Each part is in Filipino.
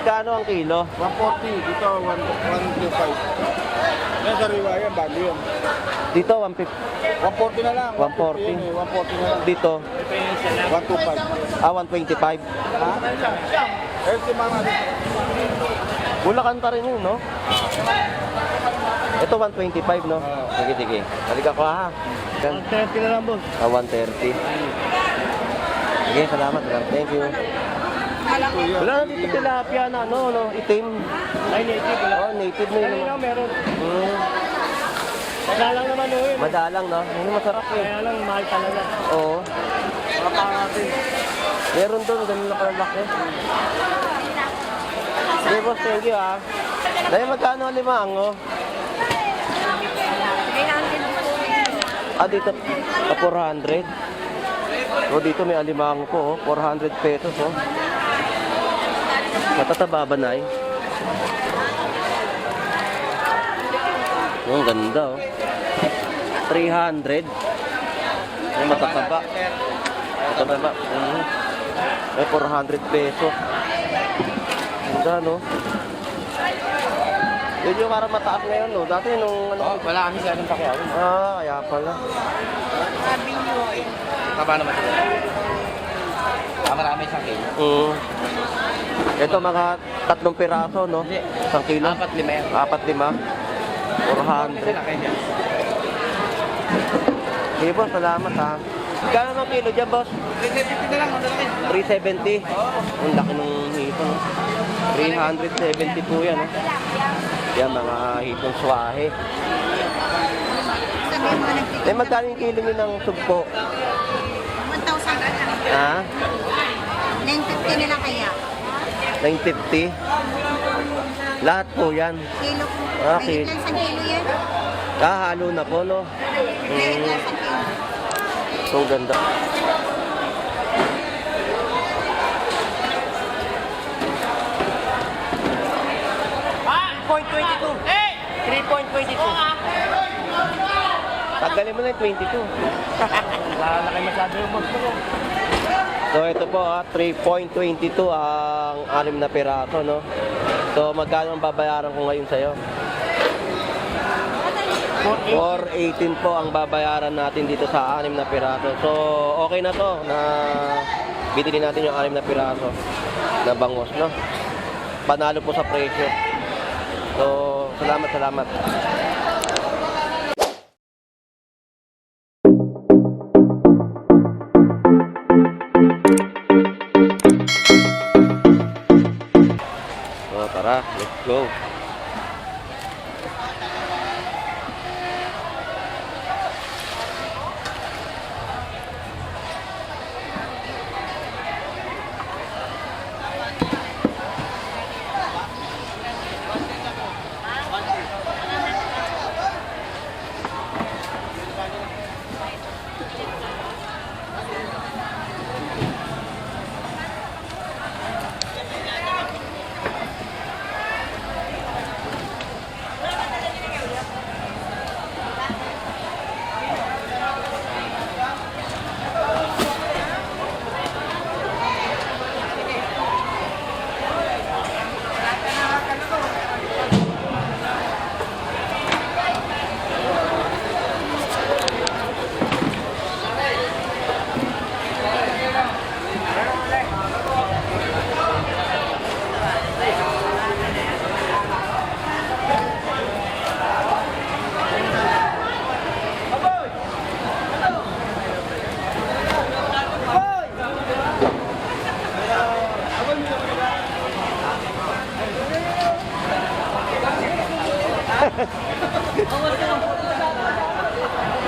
Kano ang kilo? 140, dito 125. Yan sa riwaya, bago yun. Dito 150. 140 na lang. 140. 140 na lang. Dito 125. 125. Ha? Eh, si mga dito. Bulacan pa rin yun, no? Ito 125, no? Sige, sige. Halika ko ha. 130 na lang, boss. 130. Sige, salamat. Thank you. Wala na dito tilapia na, no, itim. Ay, native. Oh, native na yun. Kanina meron. Mm. Madalang naman yun. Madalang, no? Hindi masarap eh. Kaya lang, mahal talaga. Oo. Mga pangatin. Meron doon, ganun na kalalaki. Sige, boss, thank you, ha. Dahil magkano ang limango? Dito, 400. Dito may alimango po, 400 pesos, oh. Matataba ba, Nay? Ang ganda, oh. 300. Ay, matataba. Matataba. Ay, 400 pesos. Ganda, no? Yun yung parang mataas ngayon, no? Dati nung ano... Wala kami sa anong pakiawin. Kaya pala. Sabi nyo eh. Taba naman sila. Marami isang kilo. Ito mga 3 piraso, no? 1 kilo? 4-5 yan. 4-5. 400. Sige, boss, salamat, ha. Kano ng kilo dyan, boss? 370 na lang, madalaki. 370. Ang laki ng hito, no? 370 po yan, no? Yan, mga hitong swahe. Sabi mo nagtitin. Eh, magkano yung kilo nyo ng sugpo? 1,000 ka lang. Ha? 950 nila kaya. 950? Lahat po yan. Kilo po. Okay. Mahigit lang sa kilo yan. Halo na po, no? Mahigit lang sa kilo. So, ganda. Tagalin mo na yung 22. Lalaki masyado yung boss ko. So, ito po, 3.22 ang 6 na piraso, no? So, magkano ang babayaran ko ngayon sa'yo? 418 po ang babayaran natin dito sa 6 na piraso. So, okay na to na bitili natin yung 6 na piraso na bangus, no? Panalo po sa presyo. So, salamat. So, tara, let's go.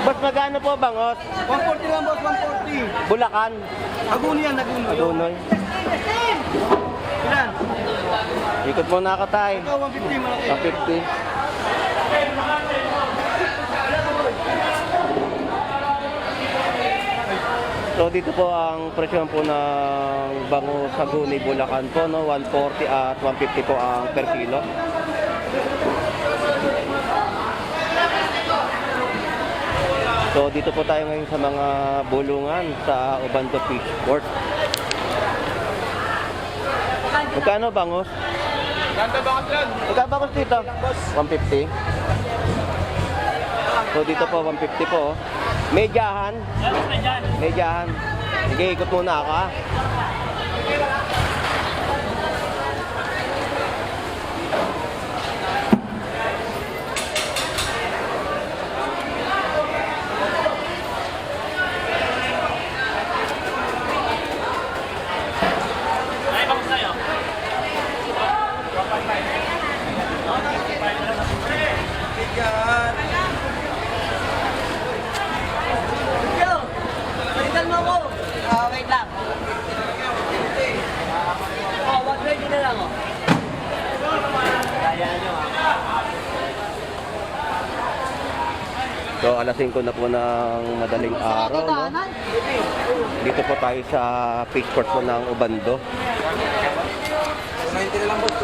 Boss, magkano po bangot? 140 lang, boss. 140. Bulacan? Aguni yan, aguni. Adunoy. Ilan? Ikot mo na ako tayo. Ikaw, 150 malaki. 150. So dito po ang presyo po ng bango sa Guni, Bulacan po, no? 140 at 150 po ang per kilo. So dito po tayo ngayon sa mga bulungan sa Obando Fish Port. Magkano bangos? Ganda bakit yan? Magkabakos dito? 150. So dito po, 150 po. Oh. Medyahan. Medyahan. Sige, ikot muna ako ha. Palitan mo ako. Wait lang. Wag ready na lang. Kaya nyo So alas 5 na po ng madaling araw, no? Dito po tayo sa fish court po ng Ubando. 90 na lang boss, 90.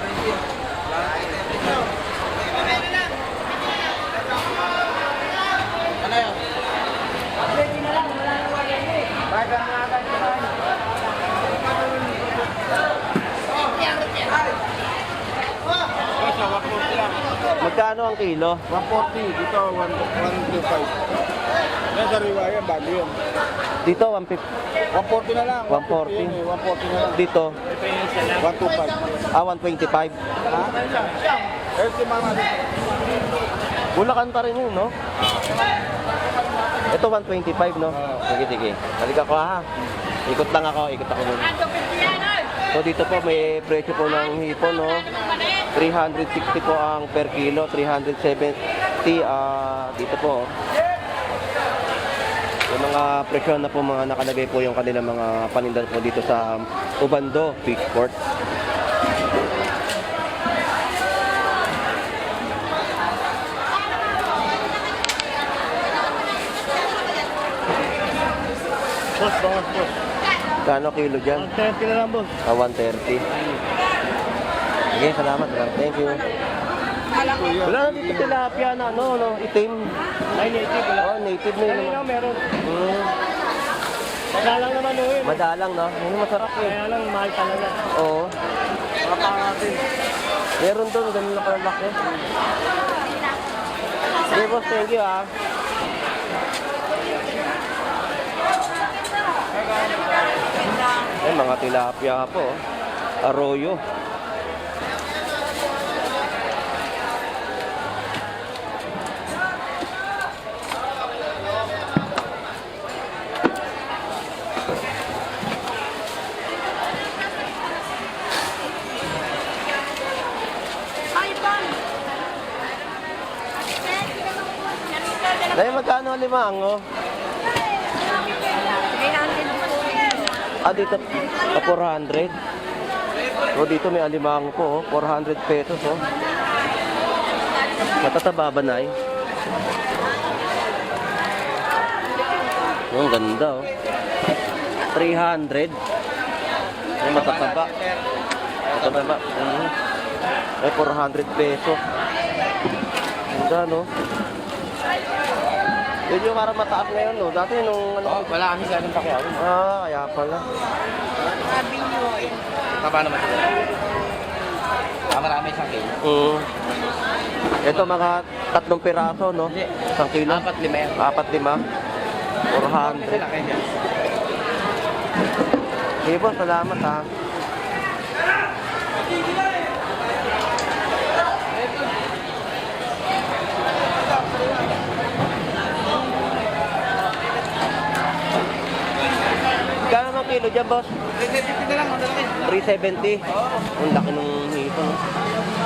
Ano yun? Ready na lang, wala na wala eh. Baga nga agad. Magkano ang kilo? 140, dito 125. Yan sa riwaya, bago yun. Dito 150. 140 na lang. 140. 140 na lang. Dito 125. 125. Ha? Eh, si mama dito. Bulacan pa rin yun, no? Ito 125, no? Sige, sige. Halika ko ha. Ikot lang ako, ikot ako muna. So dito po may presyo po ng hipon, no? 360 po ang per kilo, 370 dito po. Yung mga presyo na po mga nakalagay po yung kanilang mga paninda po dito sa Ubando Fish Court. Boss, boss, boss. Kano kilo dyan? 130 na lang, boss. 130. Sige, salamat. Thank you. Wala na dito tilapia na ano, no? Itim. Ay, native. Oh, native na yun. Kanina meron. Mm. Madalang naman o yun. Madalang, no? Yun yung masarap eh. Kaya lang, mahal talaga. Oo. Makapangatin. Meron doon, ganun na kalaki. Sige, boss, thank you ah. Eh, mga tilapia po. Arroyo. Dahil magkano ang limango? Dito 400. O dito may alimango po, 400 pesos oh. Matataba ba na eh? Ang ganda oh. 300. Ay, matataba. Matataba. Ay, 400 pesos. Ganda no? Yun yung parang mataas ngayon, no? Dati nung ano... Wala kami sa anong pakyaw. Kaya pala. Sabi nyo, yun. Taba naman. Marami isang kilo. Ito mga 3 piraso, no? Hindi. 1 kilo? 4-5 yan. 4-5. 400. Laki yan. Sige po, salamat ha. Kano ang kilo dyan, boss? 370 na lang, madalaki. 370. Ang laki nung hito, no?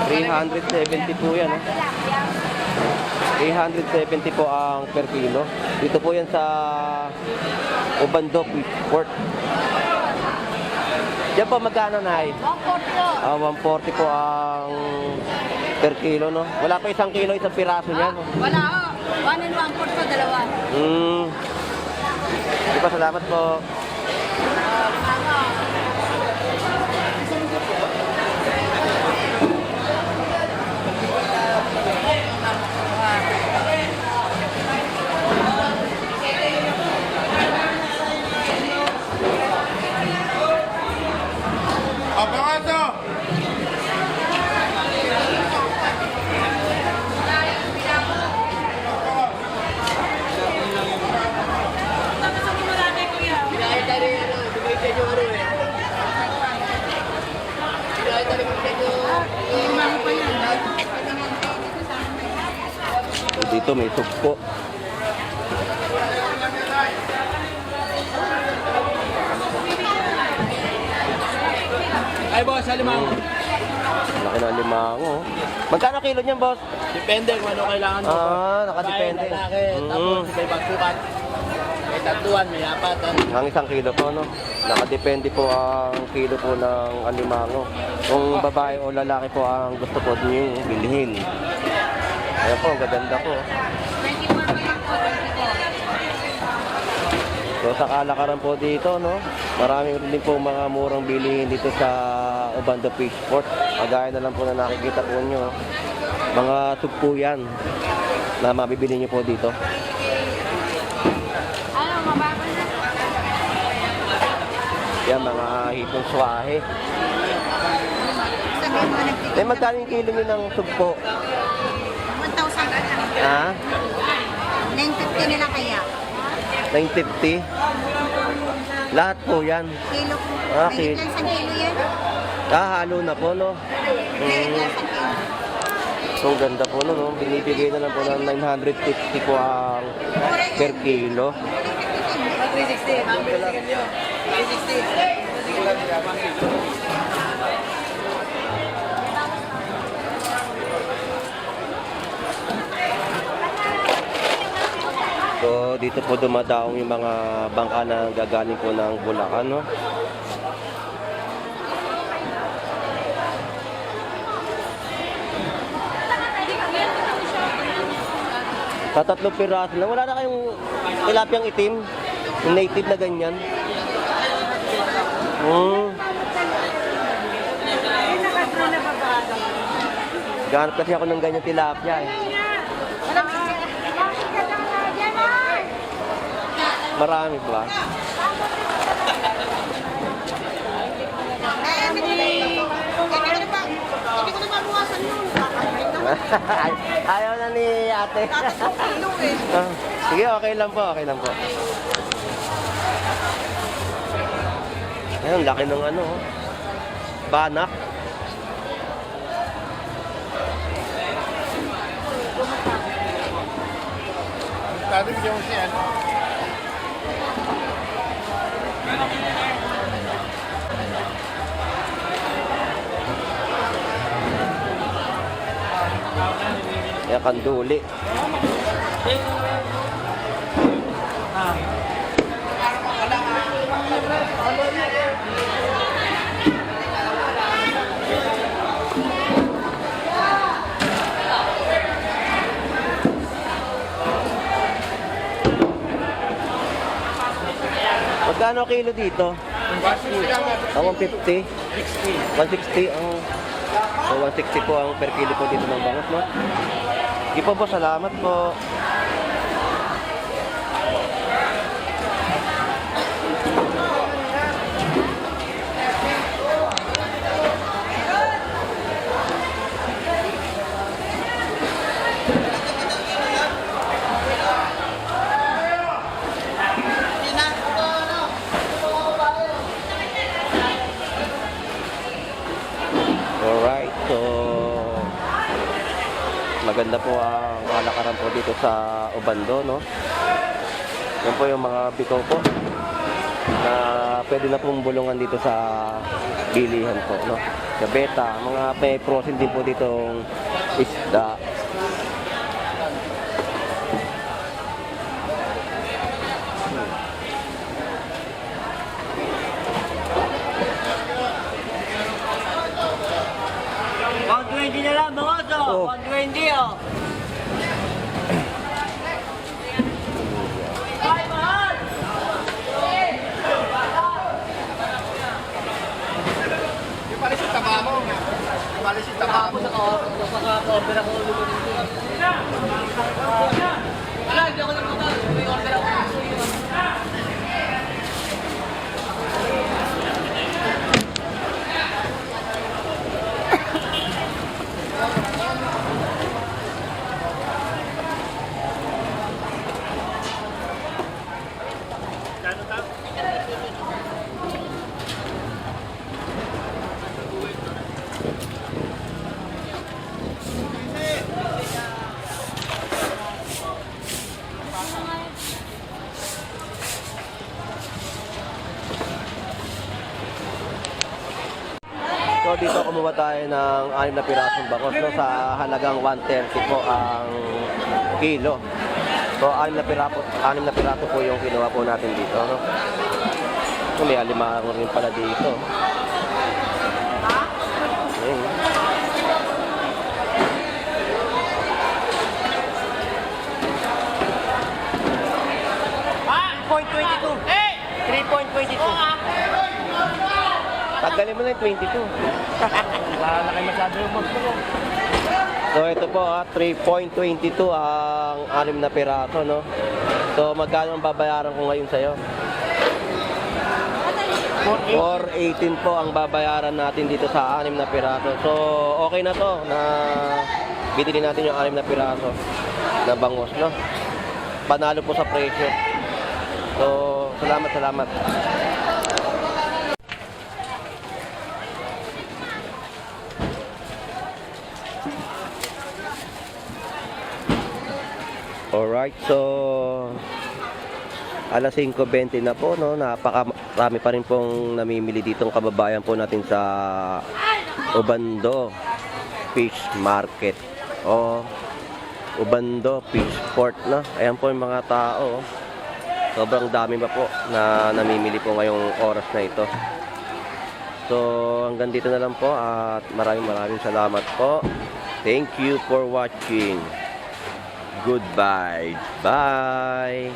370 po yan, no? 370 po ang per kilo. Dito po yan sa Ubando Fish Court. Diyan po magkano na 140 po ang per kilo, no? Wala pa 1 kilo, 1 piraso niyan. Wala ho. 1 and 1 sa dalawa. Di ba, salamat po. Imango pa yan. Dito may sugpo. Ay, boss, alimang. Laki ng limango. Magkano kilo niyan, boss? Depende kung ano kailangan mo. Nakadepende. Babae, lalaki, tapos may bagsukat. May tatuan, may apatan. Ang 1 kilo po, no? Nakadepende po ang kilo po ng alimango. Kung babae o lalaki po ang gusto po niyo bilhin. Ayan po, ang gaganda po. 24 pa lang po, 24. So sa kalakaran po dito, no? Marami rin po mga murang bilihin dito sa Obando Fish Port. Kagaya na lang po na nakikita po nyo. Mga sugpo yan na mabibili nyo po dito. Ano, mababa na. Yan, mga hipong swahe. Sabihin mo, nagtitin. Eh, magkano yung kilo nyo ng sugpo? 1,000 ka na. Ha? 950 nila kaya. 950? Lahat po yan. Kilo po. Okay. May isang kilo yan. Halo na po, no? May isang kilo. So, ang ganda po, no? Binibigay na lang po ng 950 po ang per kilo. 360. 360. So, dito po dumadaong yung mga bangka na gagaling po ng Bulacan, no? Sa 3 piraso na, wala na kayong tilapiyang itim? Yung native na ganyan? Ganap kasi ako ng ganyan tilapia eh. Marami ba? Hindi ko na mabuwasan yun. Ayaw na ni ate. Kilo eh. Sige, okay lang po, okay lang po. Ayun, laki ng ano, oh. Banak. Sabi ko siya. Kaya kanduli. Magkano kilo dito? 150. 160 ang... So 160 po ang per kilo po dito ng bangus, no? Sige po po, salamat po. Alright, so maganda po ang kalakaran po dito sa Obando, no? Yan po yung mga bikaw po na pwede na pong bulungan dito sa bilihan po, no? Gabeta, mga may prosin din po ditong isda. $120 na lang, mga to. Oh. 120, oh. Ay, mahal! Yung pala si Tabamo. Yung pala si Tabamo. Sa order ako. Wala, hindi ako nagpapal. May order ako. tayo ng 6 na pirasong bangos, no, sa halagang 130 po ang kilo. So 6 na piraso po yung kinuha po natin dito, no. So, may alimango rin pala dito. Ayun. Tagalin mo na yung 22. Wala na kayo masyado yung mas mo. So ito po 3.22 ang 6 na piraso, no. So magkano ang babayaran ko ngayon sa'yo? 418 po ang babayaran natin dito sa 6 na piraso. So okay na to na bibili natin yung 6 na piraso na bangos, no. Panalo po sa presyo. So salamat. Alright, so alas 5:20 na po, no. Napakarami pa rin pong namimili ditong kababayan po natin sa Obando Fish Market o Obando Fish Port, no. Ayan po yung mga tao. Sobrang dami pa po na namimili po ngayong oras na ito. So hanggang dito na lang po at maraming salamat po. Thank you for watching. Goodbye. Bye.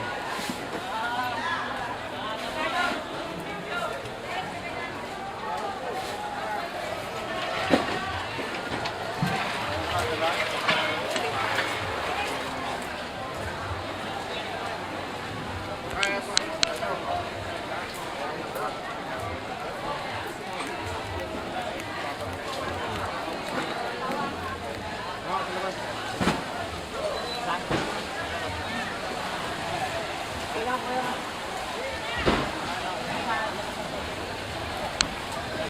Kailangan ko yan.